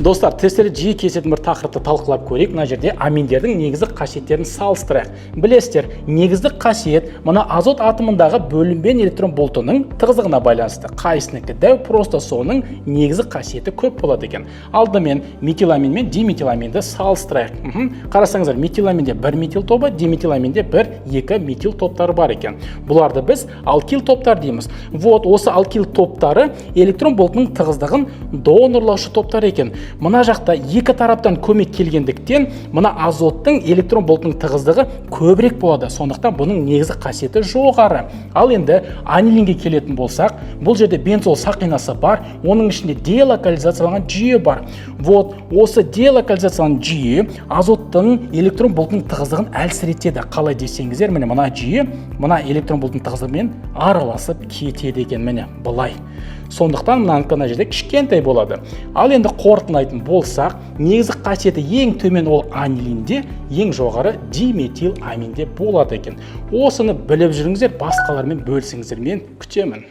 Достар, тестері жиі кездесетін бір тақырыпты талқылап көрейік. Мына жерде аминдердің негізгі қасиеттерін салыстырайық. Білесіздер, негізгі қасиет мына азот атомындағы бөлінбен электрон болтының тығыздығына байланысты. Қайсынікі дәу, просто соның негізгі қасиеті көп болады екен. Алдымен метиламин мен диметиламинді салыстырайық. Қарасаңыздар, метиламинде бір метил тобы, диметиламинде бір екі метил топтары бар екен. Бұларды біз алкил топтар дейміз. Вот осы алкил топтары электрон болтының тығыздығын донорлаушы топтар екен. Мына жақта екі тараптан көмек келгендіктен мына азоттың электрон болтының тығыздығы көбірек болады. Сондықтан бұның негізгі қасиеті жоғары. Ал енді анилинге келетін болсақ, бұл жерде бензол сақинасы бар, оның ішінде делокализацияланған жүйе бар. Вот осы делокализацияланған жүйе азоттың электрон болтының тығыздығын әлсіретеді. Қалай десеңіздер, міне мына жүйе мына электрон болтының тығыздығымен араласып кетеді екен, міне былай. Сондықтан мына жерде кішкентай болады. Ал енді қорытындылайтын болсақ, негізгі қасиеті ең төмен ол анилинде, ең жоғары диметил аминде болады екен. Осыны біліп жүріңіздер, басқалармен бөлісіңіздер, мен күтемін.